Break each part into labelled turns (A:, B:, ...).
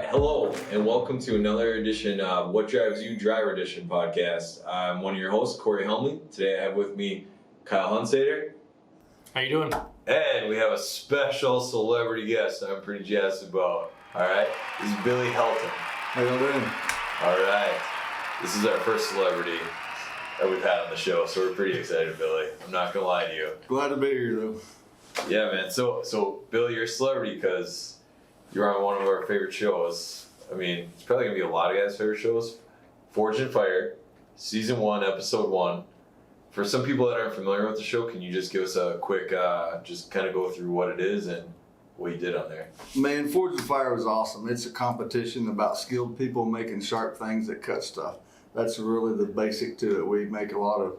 A: Hello, and welcome to another edition of What Drives You Driver Edition podcast. I'm one of your hosts, Corey Helmley. Today I have with me Kyle Hunsader.
B: How you doing?
A: And we have a special celebrity guest I'm pretty jazzed about. Alright, this is Billy Helton.
C: How y'all doing?
A: Alright, this is our first celebrity that we've had on the show, so we're pretty excited, Billy. I'm not gonna lie to you.
C: Glad to be here, though.
A: Yeah, man. So Billy, you're a celebrity because you're on one of our favorite shows. I mean, it's probably going to be a lot of guys' favorite shows. Forged in Fire, Season 1, Episode 1. For some people that aren't familiar with the show, can you just give us a quick, just kind of go through what it is and what you did on there?
C: Man, Forged in Fire was awesome. It's a competition about skilled people making sharp things that cut stuff. That's really the basic to it. We make a lot of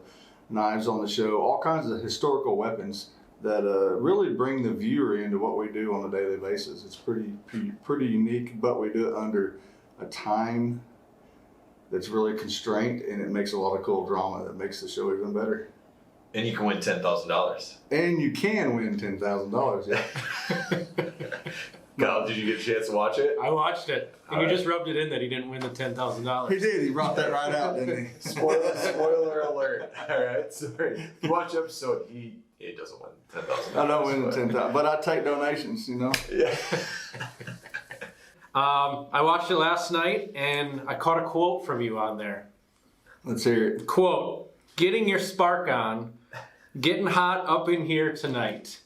C: knives on the show, all kinds of historical weapons that really bring the viewer into what we do on a daily basis. It's pretty unique, but we do it under a time that's really constrained, and it makes a lot of cool drama that makes the show even better.
A: And you can win $10,000.
C: And you can win $10,000, yeah.
A: Kyle, did you get a chance to watch it?
B: I watched it. And you just rubbed it in that he didn't win the $10,000.
C: He did. He brought that right out, didn't he?
A: Spoiler alert. All right, sorry. If you watch the episode, he doesn't win $10,000.
C: I don't win the $10,000, but I take donations, you know?
A: Yeah.
B: I watched it last night, and I caught a quote from you on there.
C: Let's hear it.
B: Quote, "Getting your spark on, getting hot up in here tonight."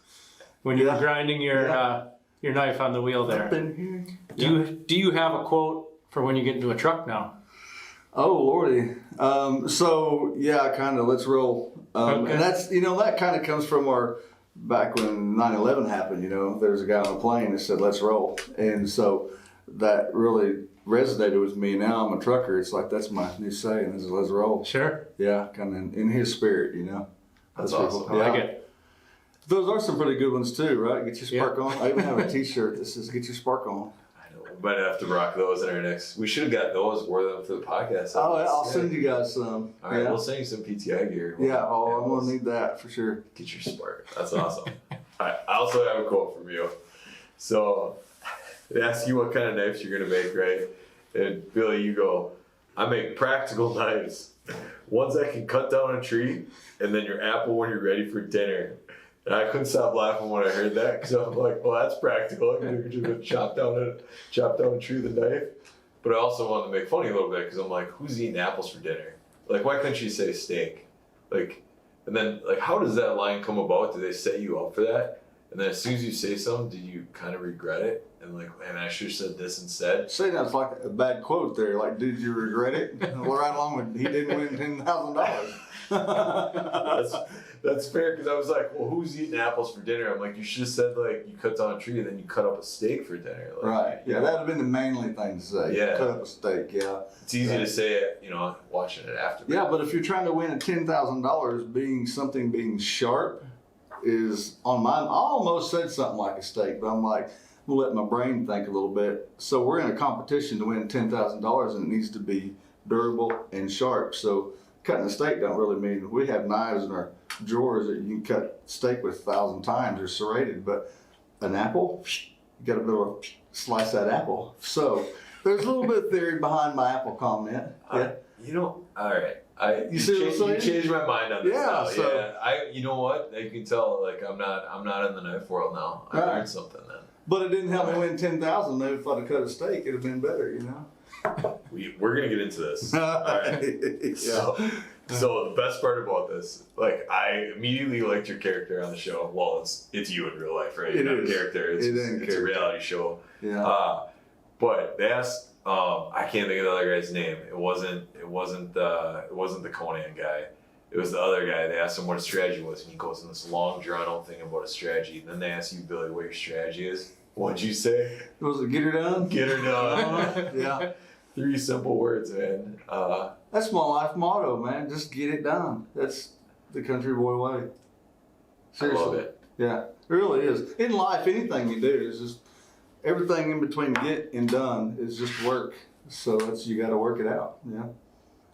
B: When you were grinding your knife on the wheel there.
C: Up in here.
B: Do you have a quote for when you get into a truck now?
C: Oh, Lordy. So, yeah, kind of, let's roll.
B: Okay.
C: And that's, that kind of comes from back when 9/11 happened, there's a guy on a plane that said, let's roll. And so that really resonated with me. Now I'm a trucker. It's like, that's my new saying, is let's roll.
B: Sure.
C: Yeah, kind of in his spirit,
A: That's awesome.
B: I like it.
C: Those are some pretty good ones too, right? Get your spark on. I even have a t-shirt that says get your spark on.
A: I know. We might have to rock those in our next. We should have got those, wore them for the podcast.
C: Oh, I'll send you guys some.
A: All right, we'll send you some PTI gear.
C: I'm going to need that for sure.
A: Get your spark. That's awesome. All right, I also have a quote from you. So, they ask you what kind of knives you're going to make, right? And Billy, you go, I make practical knives. Ones that can cut down a tree, and then your apple when you're ready for dinner. And I couldn't stop laughing when I heard that because I'm like, well, that's practical. You're just going to chop down a tree with a knife. But I also wanted to make funny a little bit because I'm like, who's eating apples for dinner? Like, why couldn't you say steak? Like, and then, like, how does that line come about? Do they set you up for that? And then as soon as you say something, do you kind of regret it? And like, man, I should have said this instead.
C: Say that's like a bad quote there. Like, did you regret it? Well, right along with he didn't win $10,000.
A: That's fair because I was like, well, who's eating apples for dinner? I'm like, you should have said like you cut down a tree and then you cut up a steak for dinner. Like,
C: right. Yeah, that'd have been the manly thing to say.
A: Yeah.
C: Cut up a steak. Yeah.
A: It's easy to say it, watching it after.
C: Yeah, but if you're trying to win a $10,000, being sharp is on mine. I almost said something like a steak, but I'm like, I'm gonna let my brain think a little bit. So we're in a competition to win $10,000, and it needs to be durable and sharp. So cutting a steak don't really mean we have knives in our drawers that you can cut steak with 1,000 times. They're serrated, but an apple, you got to be able to slice that apple. So there's a little bit of theory behind my apple comment. Yeah.
A: All right.
C: You
A: changed my mind on this.
C: Yeah.
A: Now.
C: So,
A: yeah. You know what? You can tell. Like I'm not in the knife world now. I learned something then.
C: But it didn't help me win $10,000. Maybe if I'd have cut a steak, it'd have been better.
A: We're gonna get into this. All right.
C: Yeah.
A: So the best part about this, like I immediately liked your character on the show. Well, it's you in real life, right? You're not a character. It's a reality show.
C: Yeah.
A: But they asked. I can't think of the other guy's name. It wasn't the Conan guy. It was the other guy. They asked him what a strategy was, and he goes in this long, drawn-out thing about a strategy. And then they asked you, Billy, what your strategy is. What'd you say?
C: Was it get her done?
A: Get her done.
C: Yeah.
A: 3 simple words, man.
C: That's my life motto, man. Just get it done. That's the country boy way. Seriously.
A: I love it.
C: Yeah, it really is. In life, anything you do is just everything in between get and done is just work. So you got to work it out. Yeah.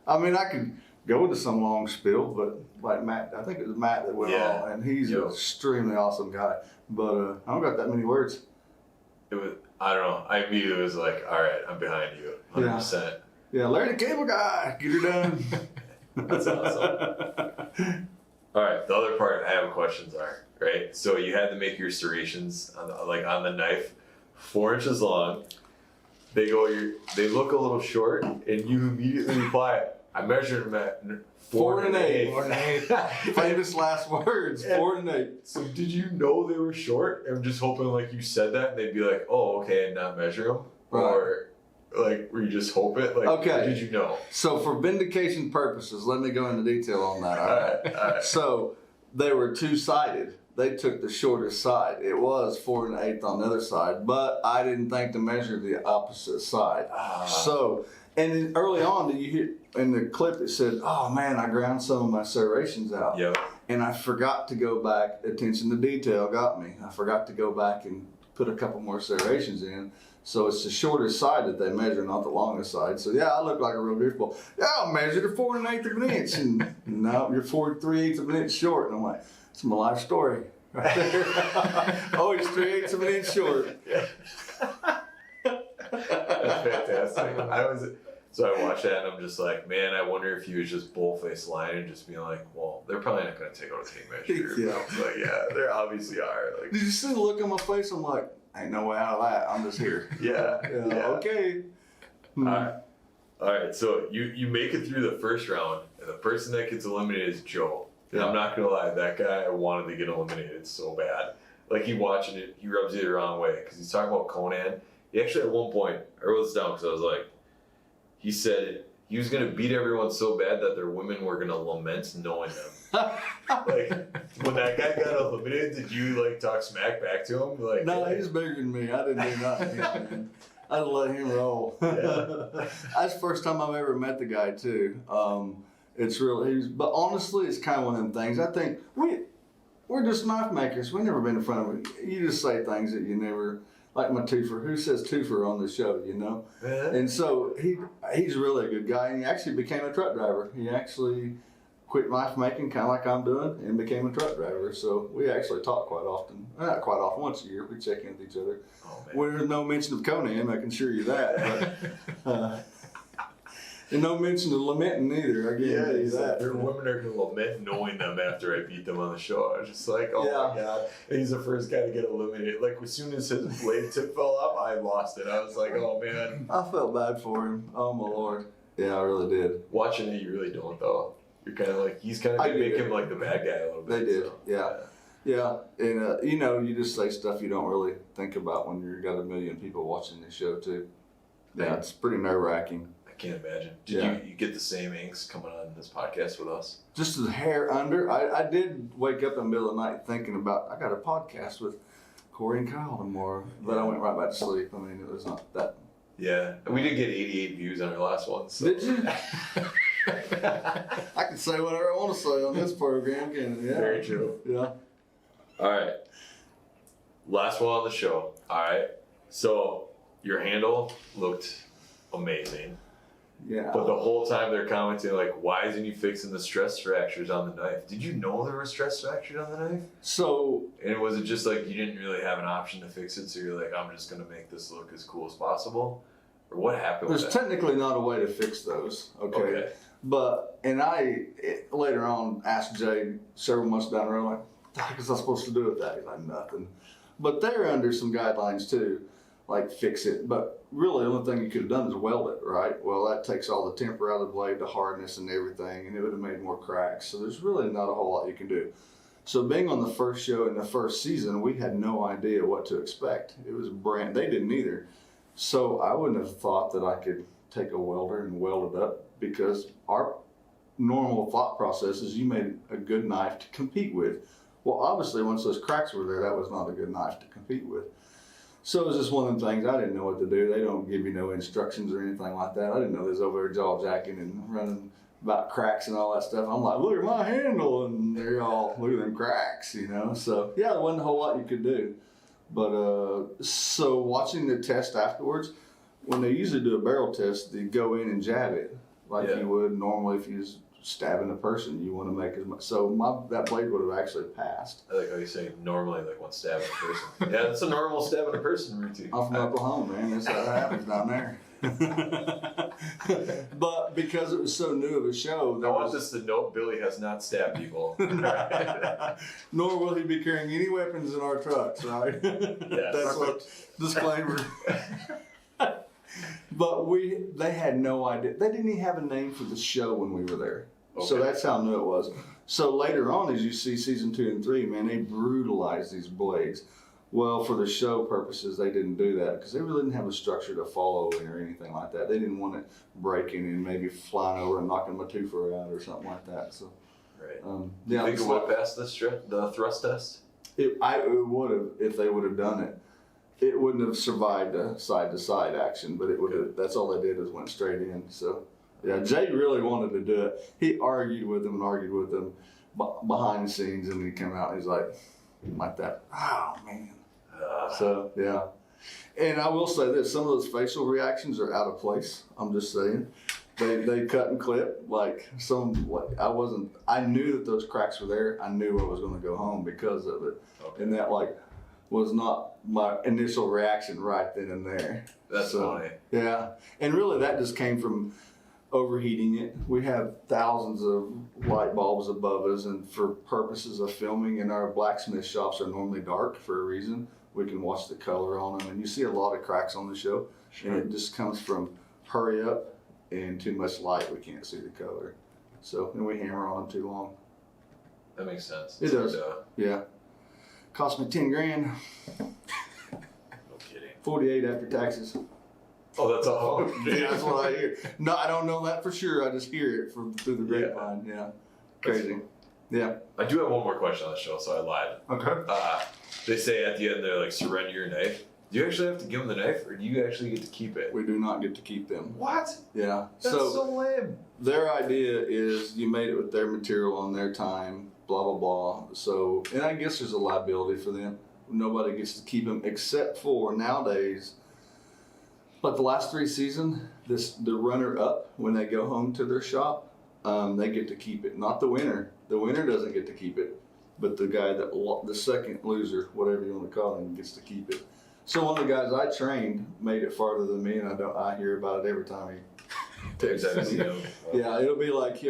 C: I mean, I could go into some long spiel, but like Matt, I think it was Matt that went on, and he's an extremely awesome guy. But I don't got that many words.
A: It was, I don't know. I immediately was like, all right, I'm behind you, 100%.
C: Yeah, Larry the Cable Guy, get her done.
A: That's awesome. All right, the other part I have questions are, right? So you had to make your serrations on the knife, 4 inches long. They look a little short, and you immediately reply, I measured them at 4 and 8.
B: 4 and 8.
C: Famous last words, 4 and 8.
A: So did you know they were short? I'm just hoping like you said that and they'd be like, oh, okay, and not measure them?
C: Right.
A: Or like, were you just hoping? Like,
C: okay.
A: Did you know?
C: So for vindication purposes, let me go into detail on that.
A: All right.
C: So they were two-sided. They took the shortest side. It was 4 and 8 on the other side, but I didn't think to measure the opposite side. So, and then early on, did you hear in the clip it said, oh man, I ground some of my serrations out.
A: Yep.
C: And I forgot to go back. Attention to detail got me. I forgot to go back and put a couple more serrations in. So it's the shortest side that they measure, not the longest side. So yeah, I look like a real goofball. Yeah, I measured a 4 1/8 of an inch, and no, you're 4 3/8 of an inch short. And I'm like, it's my life story right there. Always 3/8 of an inch short.
A: That's fantastic. So I watched that and I'm just like, man, I wonder if he was just bull-faced lying and just being like, well, they're probably not going to take out a tape measure.
C: Yeah.
A: Like, yeah, they obviously are. Like,
C: Did you see the look on my face? I'm like, ain't no way out of that. I'm just here.
A: Yeah.
C: Okay.
A: All right. So you make it through the first round, and the person that gets eliminated is Joe. And I'm not gonna lie, that guy wanted to get eliminated so bad. Like he watching it, he rubs you the wrong way because he's talking about Conan. He actually at one point, I wrote this down because I was like, he said he was gonna beat everyone so bad that their women were gonna lament knowing them. Like when that guy got eliminated, did you like talk smack back to him? Like,
C: No, he's bigger than me. I didn't do nothing. Man. I'd let him roll.
A: Yeah.
C: That's the first time I've ever met the guy too. It's really, but honestly, it's kind of one of them things. I think we're just knife makers. We've never been in front of him. You just say things that you never, like my twofer. Who says twofer on the show, you know?
A: Yeah.
C: And so he's really a good guy. And he actually became a truck driver. He actually quit knife making, kind of like I'm doing, and became a truck driver. So we actually talk quite often. Not quite often, once a year. We check in with each other.
A: Oh, man.
C: There's no mention of Conan, I can assure you that. But, and no mention of lamenting either, I guarantee you that.
A: Their women are going to lament knowing them after I beat them on the show. I was just like, oh my God. And he's the first guy to get eliminated. Like, as soon as his blade tip fell off, I lost it. I was like, oh man.
C: I felt bad for him. Oh my Lord. Yeah, I really did.
A: Watching it, you really don't, though. You're kind of like, he's kind of going to make him like the bad guy a little bit.
C: They did,
A: so,
C: yeah. Yeah, and you know, you just say stuff you don't really think about when you've got a million people watching this show, too. Yeah, it's pretty nerve-wracking.
A: I can't imagine. Did you get the same angst coming on this podcast with us?
C: Just a hair under. I did wake up in the middle of the night thinking about, I got a podcast with Corey and Kyle tomorrow, but I went right back to sleep. I mean, it was not that.
A: Yeah, and we did get 88 views on our last one. So.
C: Did you? I can say whatever I want to say on this program, can't I? Yeah.
A: Very true.
C: Yeah.
A: All right. Last one on the show. All right. So your handle looked amazing.
C: Yeah.
A: But the whole time they're commenting like, why isn't he fixing the stress fractures on the knife? Did you know there were stress fractures on the knife?
C: So.
A: And was it just like you didn't really have an option to fix it, so you're like, I'm just going to make this look as cool as possible? Or what happened with
C: There's
A: that?
C: technically not a way to fix those. Okay. But, and later on asked Jay several months down the road, like, what the heck was I supposed to do with that? He's like, nothing. But they're under some guidelines too, like fix it. But really, the only thing you could have done is weld it, right? Well, that takes all the temper out of the blade, the hardness and everything, and it would have made more cracks. So there's really not a whole lot you can do. So being on the first show in the first season, we had no idea what to expect. It was they didn't either. So I wouldn't have thought that I could take a welder and weld it up, because our normal thought process is you made a good knife to compete with. Well, obviously, once those cracks were there, that was not a good knife to compete with. So it was just one of them things. I didn't know what to do. They don't give you no instructions or anything like that. I didn't know they was over there jaw jacking and running about cracks and all that stuff. I'm like, look at my handle, and they're all, look at them cracks, you know. So yeah, there wasn't a whole lot you could do. But so watching the test afterwards, when they usually do a barrel test, they go in and jab it like you would normally if you was stabbing a person. You want to make as much. So that blade would have actually passed.
A: I like how you say normally, like one stabbing a person. Yeah, that's a normal stabbing a person routine.
C: I'm from Oklahoma, man. That's how that happens down there. But because it was so new of a show,
A: I want this to note Billy has not stabbed people.
C: nor will he be carrying any weapons in our trucks, right?
A: Yeah,
C: That's what disclaimer. But they had no idea. They didn't even have a name for the show when we were there. Okay. So that's how new it was. So later on, as you see season 2 and 3, man, they brutalized these blades. Well, for the show purposes, they didn't do that because they really didn't have a structure to follow or anything like that. They didn't want it breaking and maybe flying over and knocking my tooth out or something like that. So,
A: right.
C: Yeah,
A: you think it would have passed the thrust test?
C: It would have if they would have done it. It wouldn't have survived a side-to-side action, but it would have. That's all they did is went straight in. So, yeah, Jay really wanted to do it. He argued with them behind the scenes, and he came out and he's like that. Oh man. So yeah, and I will say this: some of those facial reactions are out of place. I'm just saying, they cut and clip I knew that those cracks were there. I knew I was going to go home because of it, and that was not my initial reaction right then and there.
A: That's funny.
C: Yeah, and really that just came from overheating it. We have thousands of light bulbs above us, and for purposes of filming, and our blacksmith shops are normally dark for a reason. We can watch the color on them, and you see a lot of cracks on the show, and it just comes from hurry up and too much light. We can't see the color, so and we hammer on them too long.
A: That makes sense.
C: It does. Yeah, cost me $10,000.
A: No kidding.
C: 48 after taxes.
A: Oh, that's all.
C: Yeah, that's what I hear. No, I don't know that for sure. I just hear it through the grapevine. Yeah, crazy. Yeah.
A: I do have one more question on the show, so I lied.
C: Okay.
A: They say at the end they're like, surrender your knife. Do you actually have to give them the knife, or do you actually get to keep it?
C: We do not get to keep them.
A: What?
C: Yeah.
A: That's so lame.
C: Their idea is you made it with their material on their time, blah, blah, blah. So, and I guess there's a liability for them. Nobody gets to keep them except for nowadays, like the last 3 seasons, the runner-up, when they go home to their shop, they get to keep it. Not the winner. The winner doesn't get to keep it. But the guy the second loser, whatever you want to call him, gets to keep it. So one of the guys I trained made it farther than me, and I hear about it every time he texts me. Yeah, it'll be like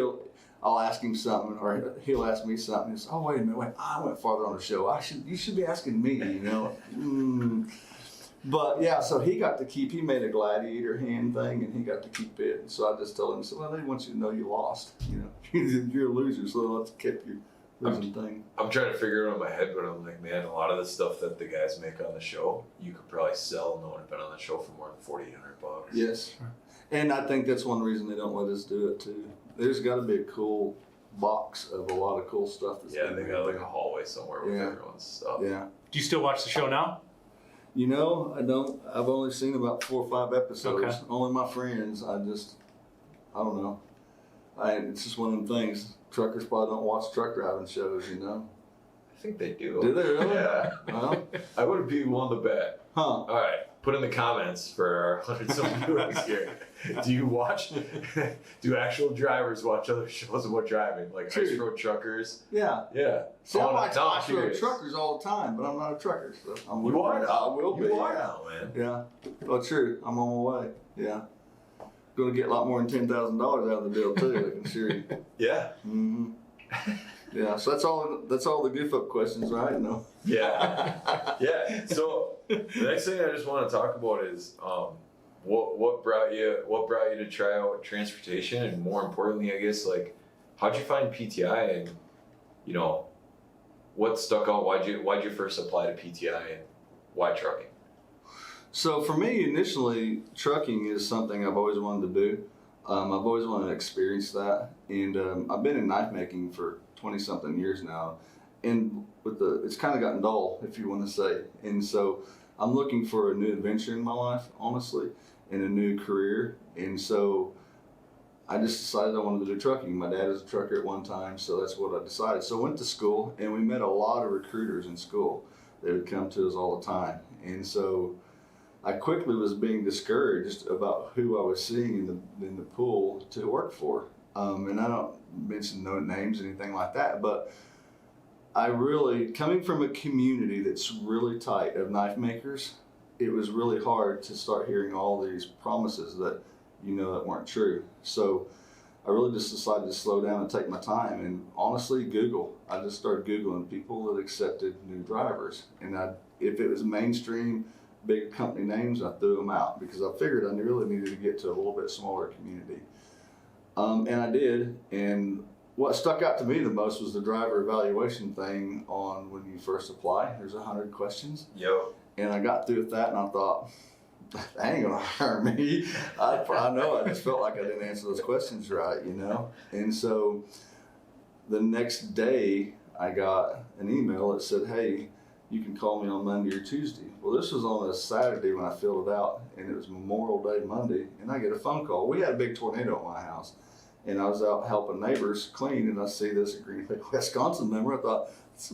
C: I'll ask him something, or he'll ask me something. He's, oh wait a minute, I went farther on the show. You should be asking me, you know. But yeah, so he got to keep. He made a gladiator hand thing, and he got to keep it. And so I just told him, so well, they want you to know you lost. You know, you're a loser, so let's keep your losing thing. I'm
A: trying to figure it out in my head, but I'm like, man, a lot of the stuff that the guys make on the show, you could probably sell no one had been on the show for more than $4,800.
C: Yes, and I think that's one reason they don't let us do it too. There's got to be a cool box of a lot of cool stuff.
A: Yeah, they got like a hallway somewhere with everyone's stuff.
C: Yeah.
B: Do you still watch the show now?
C: You know, I don't. I've only seen about 4 or 5 episodes.
B: Okay.
C: Only my friends. I don't know. It's just one of them things. Truckers probably don't watch truck driving shows, you know.
A: I think they do.
C: Do they really?
A: Yeah.
C: Well,
A: I would be willing to bet.
C: Huh.
A: All right. Put in the comments for our 100-some viewers here. Do actual drivers watch other shows about driving? Like Ice Road Truckers?
C: Yeah.
A: Yeah.
C: See, I watch Ice Road Truckers all the time, but I'm not a trucker. So I will be.
A: You are now, man.
C: Yeah. Well, true. I'm on my way. Yeah. Going to get a lot more than $10,000 out of the deal, too, I can assure you.
A: Yeah.
C: Mm-hmm. Yeah, so that's all the goof up questions, right? No.
A: Yeah. Yeah. So the next thing I just want to talk about is what brought you to try out transportation, and more importantly, I guess, like, how'd you find PTI, and you know, what stuck out? Why'd you first apply to PTI, and why trucking?
C: So for me, initially, trucking is something I've always wanted to do. I've always wanted to experience that, and I've been in knife making for 20-something years now, and it's kind of gotten dull, if you want to say. And so I'm looking for a new adventure in my life, honestly, and a new career. And so I just decided I wanted to do trucking. My dad was a trucker at one time, so that's what I decided. So I went to school, and we met a lot of recruiters in school. They would come to us all the time, and so I quickly was being discouraged about who I was seeing in the pool to work for. And mention no names, anything like that, but I really, coming from a community that's really tight of knife makers, it was really hard to start hearing all these promises that that weren't true. So I really just decided to slow down and take my time and honestly Google. I just started Googling people that accepted new drivers, and if it was mainstream big company names, I threw them out because I figured I really needed to get to a little bit smaller community. And I did, and what stuck out to me the most was the driver evaluation thing on when you first apply. There's 100 questions.
A: Yep.
C: And I got through with that, and I thought, that ain't gonna hire me. I know, I just felt like I didn't answer those questions right, And so the next day, I got an email that said, hey, you can call me on Monday or Tuesday. Well, this was on a Saturday when I filled it out, and it was Memorial Day Monday, and I get a phone call. We had a big tornado at my house, and I was out helping neighbors clean, and I see this Green Bay, Wisconsin number. I thought, this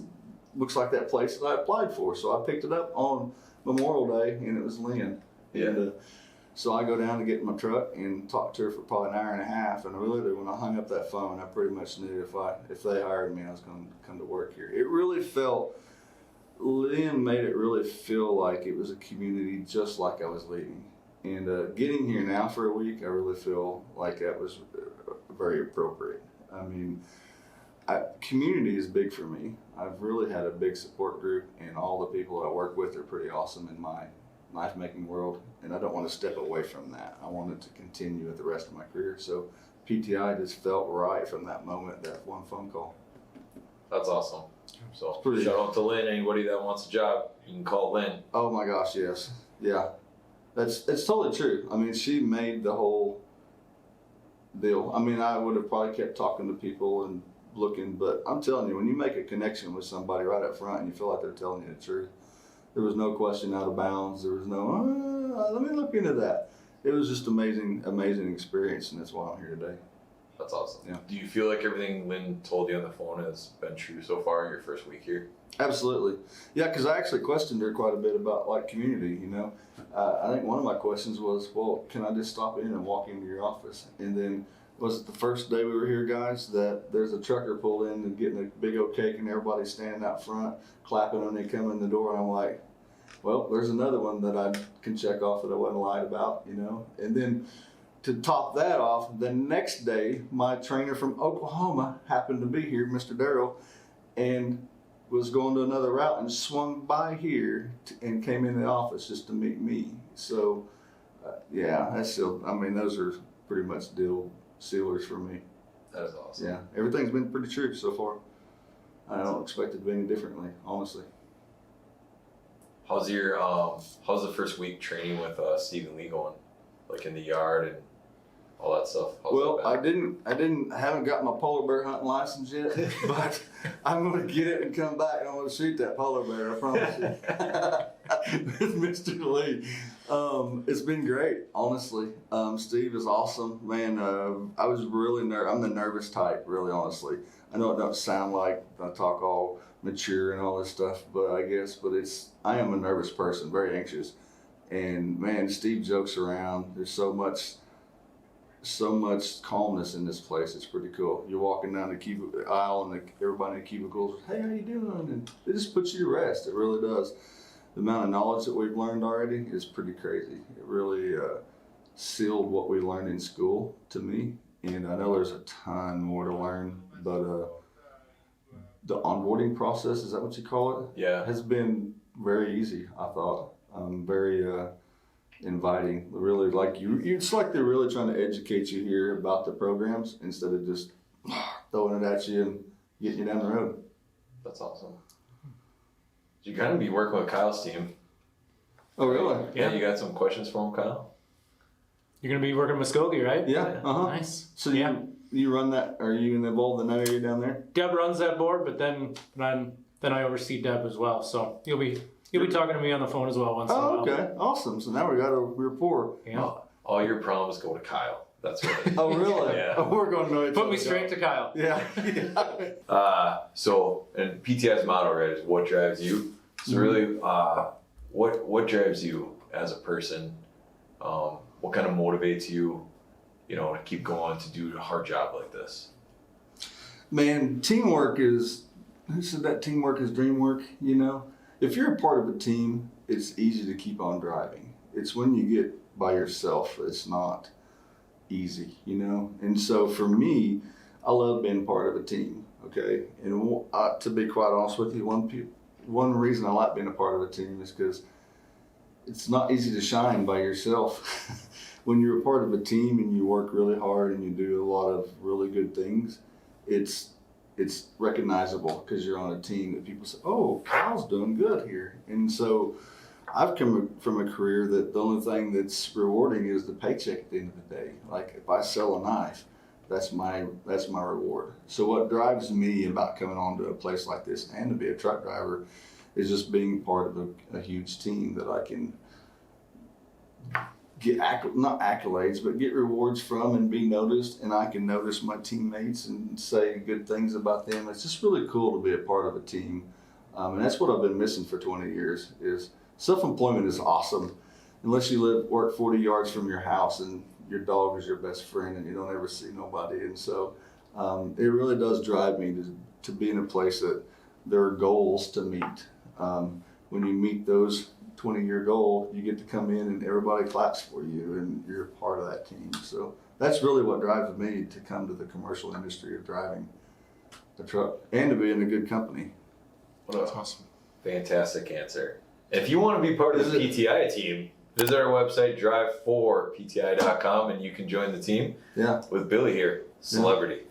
C: looks like that place that I applied for. So I picked it up on Memorial Day, and it was Lynn.
A: Yeah.
C: And so I go down to get in my truck and talk to her for probably an hour and a half. And really, when I hung up that phone, I pretty much knew if they hired me, I was going to come to work here. It really felt, Lynn made it really feel like it was a community just like I was leaving. And getting here now for a week, I really feel like that was very appropriate. I mean, community is big for me. I've really had a big support group, and all the people that I work with are pretty awesome in my knife making world, and I don't want to step away from that. I want it to continue with the rest of my career. So PTI just felt right from that moment, that one phone call.
A: That's awesome. So shout out to Lynn. Anybody that wants a job, you can call Lynn.
C: Oh my gosh, yes. Yeah. It's totally true. I mean, she made the whole deal. I mean, I would have probably kept talking to people and looking, but I'm telling you, when you make a connection with somebody right up front and you feel like they're telling you the truth, there was no question out of bounds. There was no, let me look into that. It was just amazing experience, and that's why I'm here today.
A: That's awesome.
C: Yeah.
A: Do you feel like everything Lynn told you on the phone has been true so far in your first week here?
C: Absolutely. Yeah, because I actually questioned her quite a bit about community, I think one of my questions was, well, can I just stop in and walk into your office? And then was it the first day we were here, guys, that there's a trucker pulled in and getting a big old cake and everybody's standing out front clapping when they come in the door, and I'm like, well, there's another one that I can check off that I wasn't lied about, And then to top that off, the next day, my trainer from Oklahoma happened to be here, Mr. Darrell, and was going to another route and swung by here and came in the office just to meet me. So, yeah, that's still, I mean, those are pretty much deal sealers for me.
A: That is awesome.
C: Yeah, everything's been pretty true so far. I don't expect it to be any differently, honestly.
A: How's the first week training with Stephen Lee going? Like in the yard and all that stuff?
C: I haven't got my polar bear hunting license yet, but I'm going to get it and come back and I'm going to shoot that polar bear, I promise you. With Mr. Lee. It's been great, honestly. Steve is awesome, man. I was really I'm the nervous type, really, honestly. I know it doesn't sound like I talk all mature and all this stuff, but I am a nervous person, very anxious. And man, Steve jokes around. There's so much calmness in this place. It's pretty cool. You're walking down the aisle and everybody in the cubicles, hey, how you doing? And it just puts you to rest. It really does. The amount of knowledge that we've learned already is pretty crazy. It really sealed what we learned in school to me. And I know there's a ton more to learn, but the onboarding process, is that what you call it?
A: Yeah.
C: Has been very easy, I thought. Very inviting. Really, it's like they're really trying to educate you here about the programs instead of just throwing it at you and getting you down the road.
A: That's awesome. You're going to be working with Kyle's team.
C: Oh, really?
A: Yeah, you got some questions for him, Kyle?
B: You're going to be working with Muskogee, right?
C: Yeah. Uh-huh.
B: Nice.
C: So you run that, are you involved in that area down there?
B: Deb runs that board, but then I oversee Deb as well. So you'll be talking to me on the phone as well once in a while.
C: Oh, okay. Awesome. So now we got a rapport.
B: Yeah.
A: All your problems go to Kyle. That's what
C: Oh, really?
A: Yeah.
C: Oh, we're going to know each other.
B: Put me straight to Kyle.
C: Yeah.
A: So, and PTI's motto, right, is what drives you. So really, what drives you as a person? What kind of motivates you, to keep going to do a hard job like this?
C: Man, teamwork is, who said that teamwork is dream work, you know? If you're a part of a team, it's easy to keep on driving. It's when you get by yourself, it's not easy, you know? And so for me, I love being part of a team, okay? And to be quite honest with you, one reason I like being a part of a team is because it's not easy to shine by yourself. When you're a part of a team and you work really hard and you do a lot of really good things, it's recognizable because you're on a team that people say, oh, Kyle's doing good here. And so I've come from a career that the only thing that's rewarding is the paycheck at the end of the day. Like if I sell a knife, that's my reward. So what drives me about coming on to a place like this and to be a truck driver is just being part of a huge team that I can get not accolades, but get rewards from and be noticed, and I can notice my teammates and say good things about them. It's just really cool to be a part of a team, and that's what I've been missing for 20 years. Is self-employment is awesome, unless you work 40 yards from your house and your dog is your best friend and you don't ever see nobody. And so it really does drive me to be in a place that there are goals to meet. When you meet those 20-year goal, you get to come in and everybody claps for you and you're part of that team. So that's really what drives me to come to the commercial industry of driving a truck and to be in a good company.
A: That's awesome. Fantastic answer. If you want to be part of the PTI team, visit our website, drive4pti.com, and you can join the team.
C: Yeah.
A: With Billy here, celebrity.